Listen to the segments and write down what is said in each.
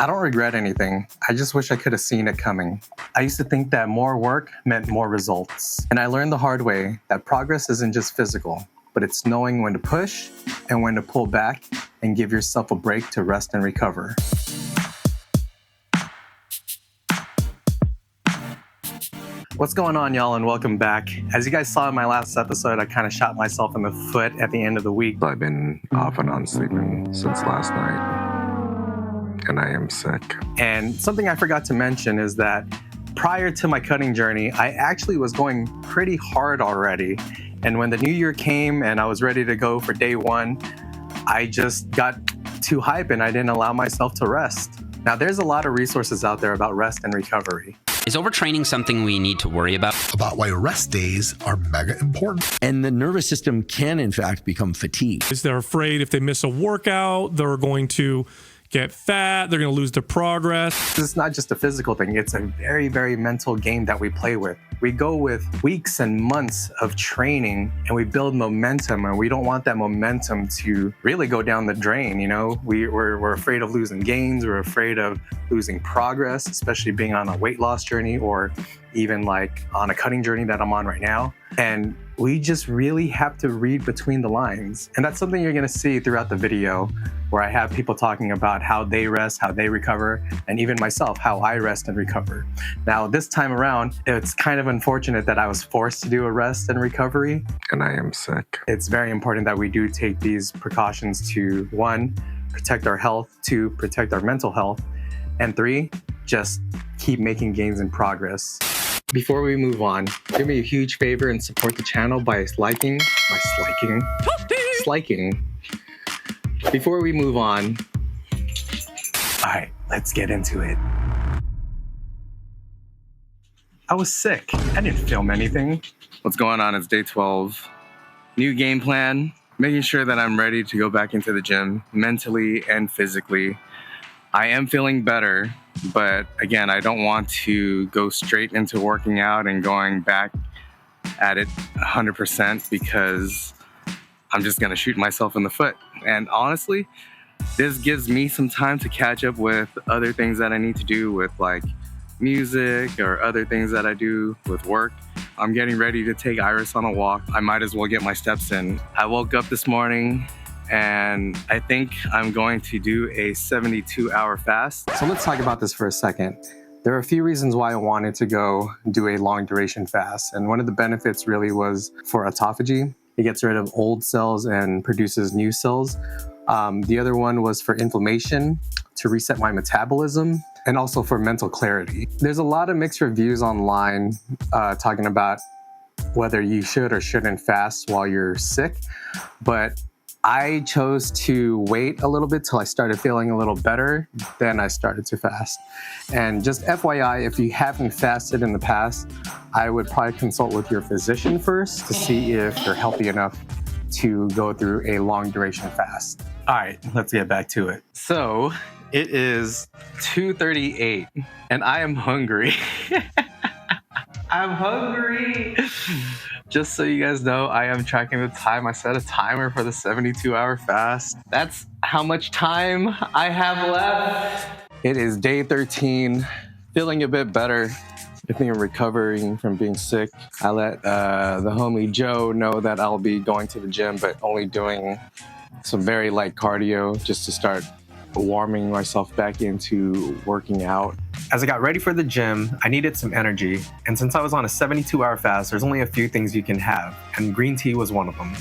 I don't regret anything. I just wish I could have seen it coming. I used to think that more work meant more results. And I learned the hard way that progress isn't just physical, but it's knowing when to push and when to pull back and give yourself a break to rest and recover. What's going on, y'all, and welcome back. As you guys saw in my last episode, I kind of shot myself in the foot at the end of the week. I've been off and on sleeping since last night, and I am sick. And something I forgot to mention is that prior to my cutting journey, I actually was going pretty hard already. And when the new year came and I was ready to go for day one, I just got too hype and I didn't allow myself to rest. Now, there's a lot of resources out there about rest and recovery. Is overtraining something we need to worry about? About why rest days are mega important. And the nervous system can, in fact, become fatigued. They're afraid if they miss a workout, they're going to get fat, they're going to lose their progress. It's not just a physical thing. It's a very, very mental game that we play with. We go with weeks and months of training and we build momentum, and we don't want that momentum to really go down the drain. You know, we're afraid of losing gains. We're afraid of losing progress, especially being on a weight loss journey or even like on a cutting journey that I'm on right now. And we just really have to read between the lines. And that's something you're gonna see throughout the video, where I have people talking about how they rest, how they recover, and even myself, how I rest and recover. Now, this time around, it's kind of unfortunate that I was forced to do a rest and recovery. And I am sick. It's very important that we do take these precautions to, 1, protect our health, 2, protect our mental health, and 3, just keep making gains in progress. Before we move on, do me a huge favor and support the channel by liking. Before we move on, all right, let's get into it. I was sick. I didn't film anything. What's going on? It's day 12. New game plan, making sure that I'm ready to go back into the gym mentally and physically. I am feeling better, but again, I don't want to go straight into working out and going back at it 100% because I'm just gonna shoot myself in the foot. And honestly, this gives me some time to catch up with other things that I need to do with like music or other things that I do with work. I'm getting ready to take Iris on a walk. I might as well get my steps in. I woke up this morning and I think I'm going to do a 72-hour fast. So let's talk about this for a second. There are a few reasons why I wanted to go do a long duration fast. And one of the benefits really was for autophagy. It gets rid of old cells and produces new cells. The other one was for inflammation, to reset my metabolism, and also for mental clarity. There's a lot of mixed reviews online talking about whether you should or shouldn't fast while you're sick, but I chose to wait a little bit till I started feeling a little better, then I started to fast. And just FYI, if you haven't fasted in the past, I would probably consult with your physician first to see if you're healthy enough to go through a long duration fast. All right, let's get back to it. So it is 2:38 and I am hungry. I'm hungry. Just so you guys know, I am tracking the time. I set a timer for the 72-hour fast. That's how much time I have left. It is day 13, feeling a bit better. I think I'm recovering from being sick. I let the homie Joe know that I'll be going to the gym, but only doing some very light cardio just to start warming myself back into working out. As I got ready for the gym, I needed some energy. And since I was on a 72-hour fast, there's only a few things you can have, and green tea was one of them.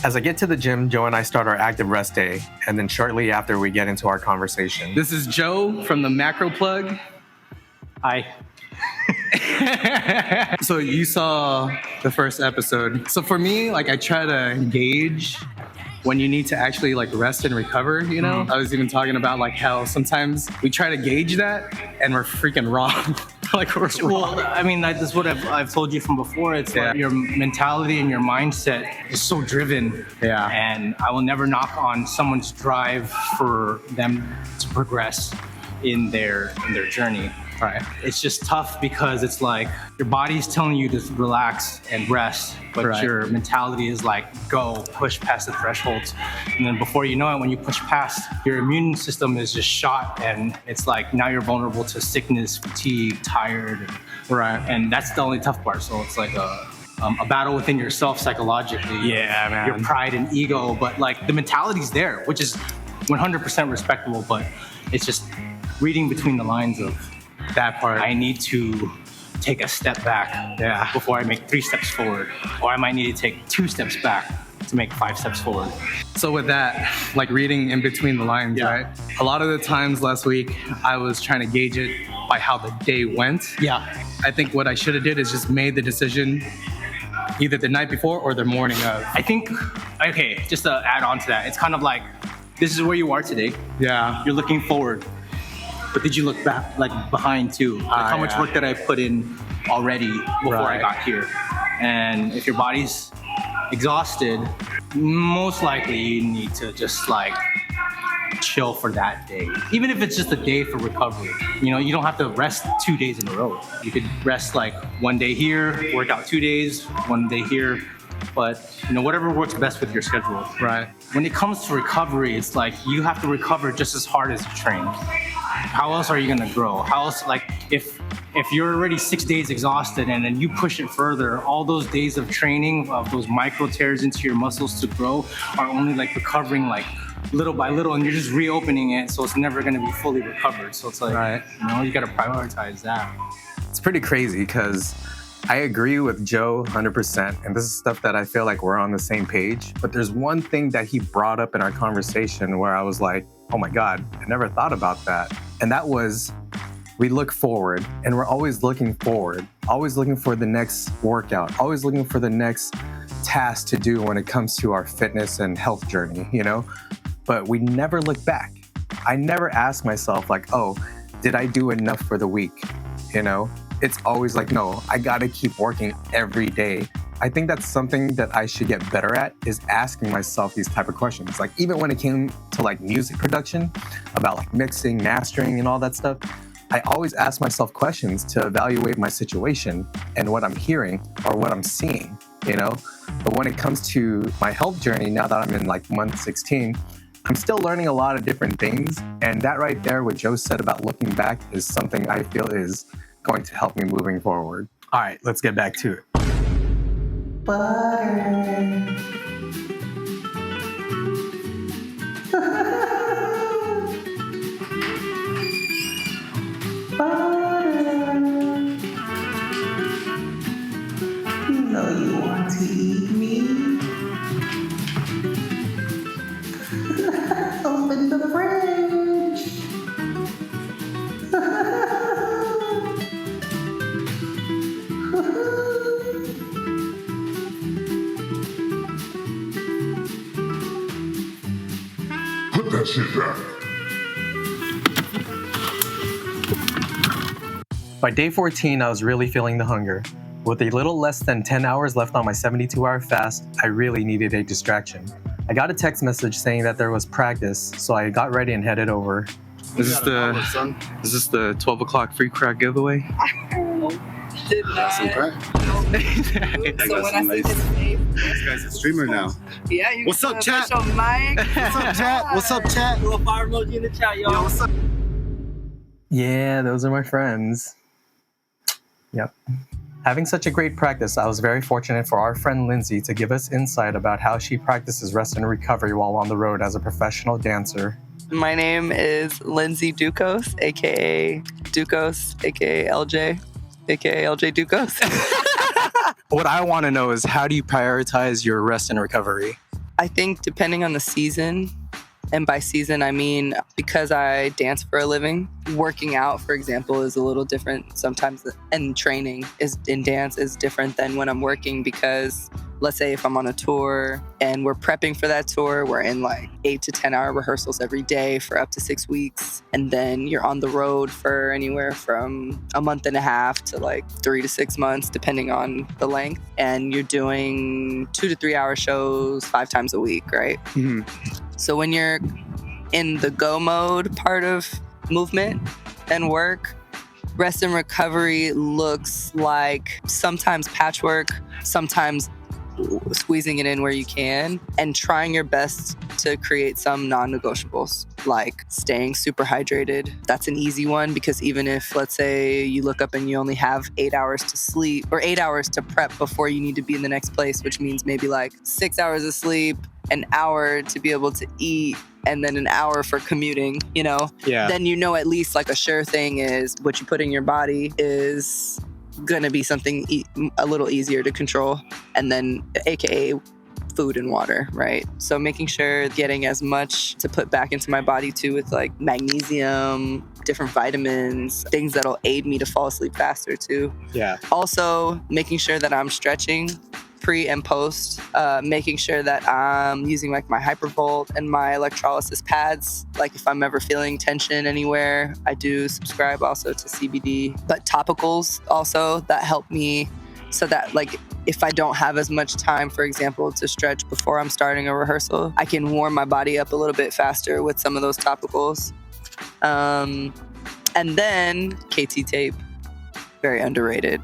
As I get to the gym, Joe and I start our active rest day, and then shortly after we get into our conversation. This is Joe from the Macro Plug. Hi. So you saw the first episode. So for me, like I try to gauge when you need to actually like rest and recover, you know? I was even talking about like how sometimes we try to gauge that and we're freaking wrong. Like we're wrong. Well, I mean, that's what I've told you from before. It's like your mentality and your mindset is so driven. Yeah. And I will never knock on someone's drive for them to progress in their journey. Right. It's just tough because it's like your body's telling you to relax and rest, but Right. your mentality is like, go, push past the thresholds. And then before you know it, when you push past, your immune system is just shot, and it's like now you're vulnerable to sickness, fatigue, tired. Right. And that's the only tough part. So it's like a battle within yourself psychologically. Yeah, man. Your pride and ego, but like the mentality's there, which is 100% respectable, but it's just reading between the lines of That part. I need to take a step back before I make 3 steps forward, or I might need to take 2 steps back to make 5 steps forward. So with that, like reading in between the lines, Yeah. right? A lot of the times last week, I was trying to gauge it by how the day went. Yeah. I think what I should have did is just made the decision either the night before or the morning of. I think, okay, just to add on to that, it's kind of like, this is where you are today. Yeah. You're looking forward, but did you look back, like behind too? Like how much yeah. work did I put in already before I Right. got here? And if your body's exhausted, most likely you need to just like chill for that day. Even if it's just a day for recovery. You know, you don't have to rest 2 days in a row. You could rest like 1 day here, work out 2 days, 1 day here. But, you know, whatever works best with your schedule. Right. When it comes to recovery, it's like you have to recover just as hard as you train. How else are you gonna grow? How else, like, if you're already 6 days exhausted and then you push it further, all those days of training, of those micro tears into your muscles to grow, are only like recovering like little by little, and you're just reopening it, so it's never gonna be fully recovered. So it's like, Right. you know, you gotta prioritize that. It's pretty crazy because I agree with Joe 100%, and this is stuff that I feel like we're on the same page. But there's one thing that he brought up in our conversation where I was like, oh my God, I never thought about that. And that was, we look forward, and we're always looking forward, always looking for the next workout, always looking for the next task to do when it comes to our fitness and health journey, you know? But we never look back. I never ask myself like, oh, did I do enough for the week? You know? It's always like, no, I gotta keep working every day. I think that's something that I should get better at, is asking myself these type of questions. Like even when it came to like music production, about like mixing, mastering and all that stuff, I always ask myself questions to evaluate my situation and what I'm hearing or what I'm seeing, you know? But when it comes to my health journey, now that I'm in like month 16, I'm still learning a lot of different things. And that right there, what Joe said about looking back, is something I feel is going to help me moving forward. All right, let's get back to it. You know you want to eat me. Open the fridge. Put that shit down. By day 14, I was really feeling the hunger. With a little less than 10 hours left on my 72-hour fast, I really needed a distraction. I got a text message saying that there was practice, so I got ready and headed over. Is this the 12 o'clock free crack giveaway? Did not. Some crack. So when I see his face, This guy's a streamer now. yeah, you What's up, can chat? official mic. What's up, chat? What's up, chat? Little fire emoji in the chat, y'all. Yo, what's up? Yeah, those are my friends. Yep. Having such a great practice, I was very fortunate for our friend Lindsay to give us insight about how she practices rest and recovery while on the road as a professional dancer. My name is Lindsay Ducos, aka Ducos, aka LJ, aka LJ Ducos. What I want to know is, how do you prioritize your rest and recovery? I think depending on the season, and by season I mean because I dance for a living, working out, for example, is a little different sometimes, and training is in dance is different than when I'm working, because let's say if I'm on a tour and we're prepping for that tour, we're in like 8 to 10 hour rehearsals every day for up to 6 weeks. And then you're on the road for anywhere from a month and a half to like 3 to 6 months, depending on the length. And you're doing 2 to 3 hour shows 5 times a week, right? Mm-hmm. So when you're in the go mode part of movement and work, Rest and recovery looks like sometimes patchwork, sometimes squeezing it in where you can, and trying your best to create some non-negotiables, like staying super hydrated. That's an easy one, because even if, let's say, you look up and you only have 8 hours to sleep or 8 hours to prep before you need to be in the next place, which means maybe like 6 hours of sleep, an hour to be able to eat, and then an hour for commuting, you know? Yeah. Then you know at least like a sure thing is what you put in your body is gonna be something a little easier to control, and then AKA food and water, right? So making sure getting as much to put back into my body too, with like magnesium, different vitamins, things that'll aid me to fall asleep faster too. Yeah. Also making sure that I'm stretching pre and post, making sure that I'm using like my Hypervolt and my electrolysis pads. Like if I'm ever feeling tension anywhere, I do subscribe also to CBD, but topicals also that help me, so that like if I don't have as much time, for example, to stretch before I'm starting a rehearsal, I can warm my body up a little bit faster with some of those topicals. And then KT tape, very underrated.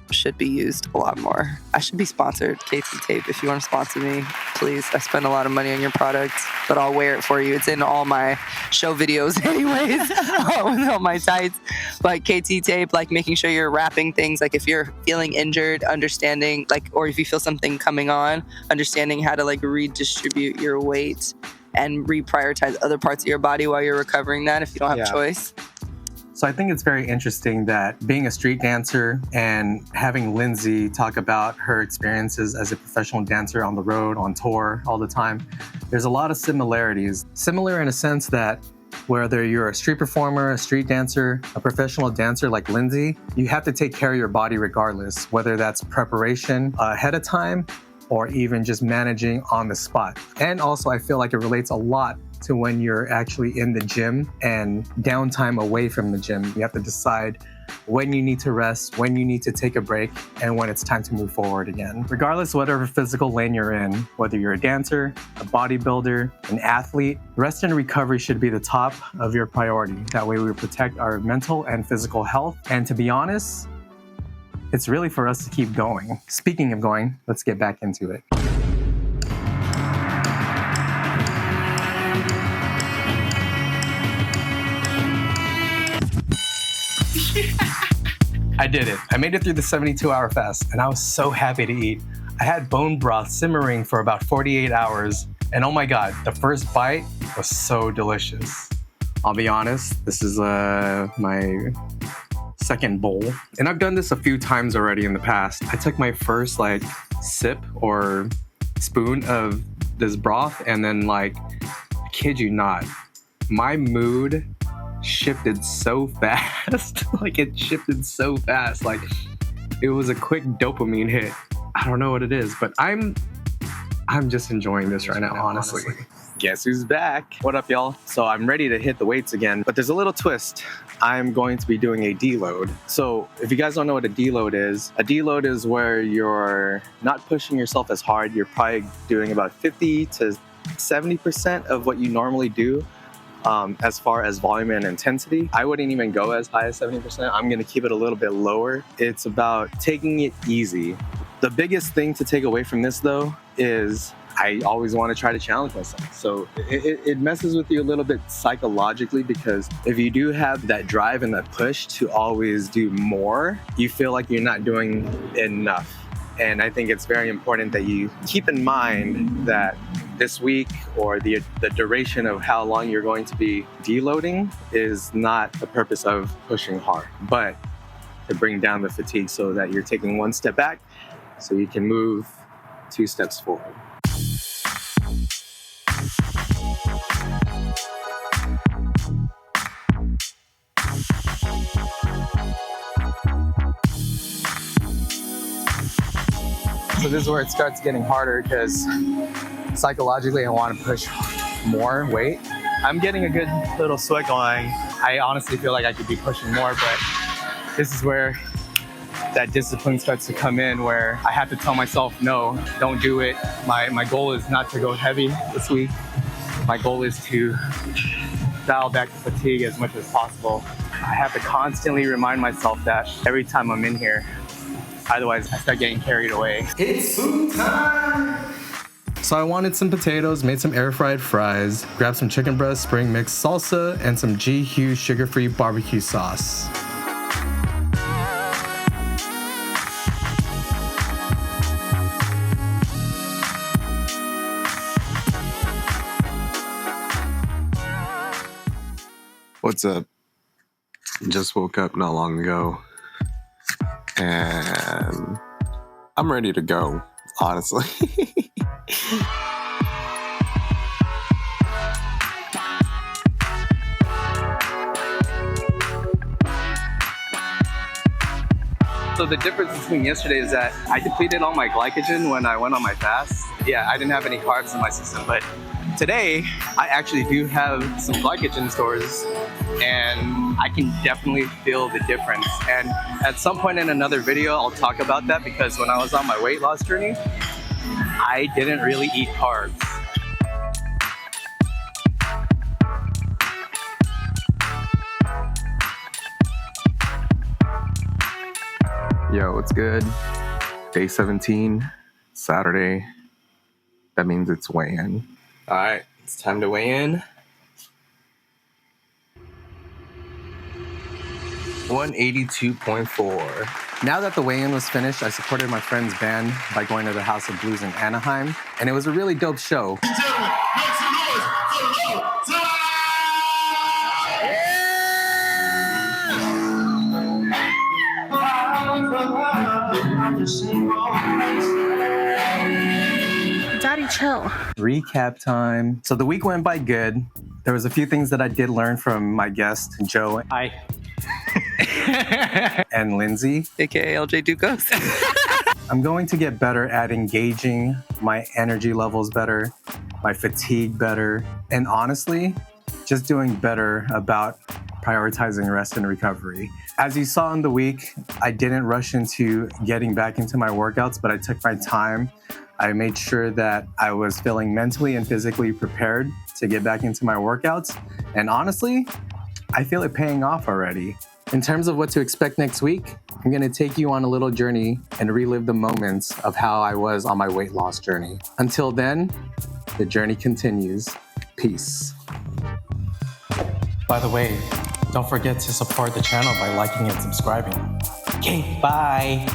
Should be used a lot more. I should be sponsored, KT Tape. If you want to sponsor me, please. I spend a lot of money on your product, but I'll wear it for you. It's in all my show videos anyways, with all my tights. But KT Tape, like making sure you're wrapping things, like if you're feeling injured, understanding, like, or if you feel something coming on, understanding how to like redistribute your weight and reprioritize other parts of your body while you're recovering that if you don't have choice. So I think it's very interesting that being a street dancer and having Lindsay talk about her experiences as a professional dancer on the road, on tour all the time, there's a lot of similarities. Similar in a sense that whether you're a street performer, a street dancer, a professional dancer like Lindsay, you have to take care of your body regardless, whether that's preparation ahead of time or even just managing on the spot. And also I feel like it relates a lot to when you're actually in the gym and downtime away from the gym. You have to decide when you need to rest, when you need to take a break, and when it's time to move forward again. Regardless of whatever physical lane you're in, whether you're a dancer, a bodybuilder, an athlete, rest and recovery should be the top of your priority. That way we protect our mental and physical health. And to be honest, it's really for us to keep going. Speaking of going, let's get back into it. I did it. I made it through the 72-hour fast, and I was so happy to eat. I had bone broth simmering for about 48 hours, and oh my God, the first bite was so delicious. I'll be honest, this is my second bowl, and I've done this a few times already in the past. I took my first sip or spoon of this broth, and then I kid you not, my mood shifted so fast. It shifted so fast. It was a quick dopamine hit. I don't know what it is, but I'm just enjoying this right now, honestly. Guess who's back? What up, y'all? So I'm ready to hit the weights again, but there's a little twist. I'm going to be doing a deload. So if you guys don't know what a deload is where you're not pushing yourself as hard. You're probably doing about 50 to 70% of what you normally do. As far as volume and intensity, I wouldn't even go as high as 70%. I'm gonna keep it a little bit lower. It's about taking it easy. The biggest thing to take away from this though is I always want to try to challenge myself. So it messes with you a little bit psychologically, because if you do have that drive and that push to always do more, you feel like you're not doing enough. And I think it's very important that you keep in mind that this week or the duration of how long you're going to be deloading is not the purpose of pushing hard, but to bring down the fatigue so that you're taking one step back so you can move 2 steps forward. So this is where it starts getting harder, because psychologically I want to push more weight. I'm getting a good little sweat going. I honestly feel like I could be pushing more, but this is where that discipline starts to come in, where I have to tell myself, no, don't do it. My goal is not to go heavy this week. My goal is to dial back the fatigue as much as possible. I have to constantly remind myself that every time I'm in here. Otherwise, I start getting carried away. It's food time! So I wanted some potatoes, made some air fried fries, grabbed some chicken breast, spring mix salsa, and some G. Hughes sugar-free barbecue sauce. What's up? Just woke up not long ago. And I'm ready to go, honestly. So the difference between yesterday is that I depleted all my glycogen when I went on my fast. Yeah, I didn't have any carbs in my system, but today I actually do have some glycogen stores and I can definitely feel the difference. And at some point in another video, I'll talk about that because when I was on my weight loss journey, I didn't really eat carbs. Yo, what's good? Day 17, Saturday. That means it's weigh-in. All right, it's time to weigh in. 182.4. Now that the weigh-in was finished, I supported my friend's band by going to the House of Blues in Anaheim, and it was a really dope show. Daddy, chill. Recap time. So the week went by good. There was a few things that I did learn from my guest, Joe. Hi. And Lindsay. AKA LJ Ducos. I'm going to get better at engaging my energy levels better, my fatigue better, and honestly, just doing better about prioritizing rest and recovery. As you saw in the week, I didn't rush into getting back into my workouts, but I took my time. I made sure that I was feeling mentally and physically prepared to get back into my workouts. And honestly, I feel it paying off already. In terms of what to expect next week, I'm gonna take you on a little journey and relive the moments of how I was on my weight loss journey. Until then, the journey continues. Peace. By the way, don't forget to support the channel by liking and subscribing. Okay, bye.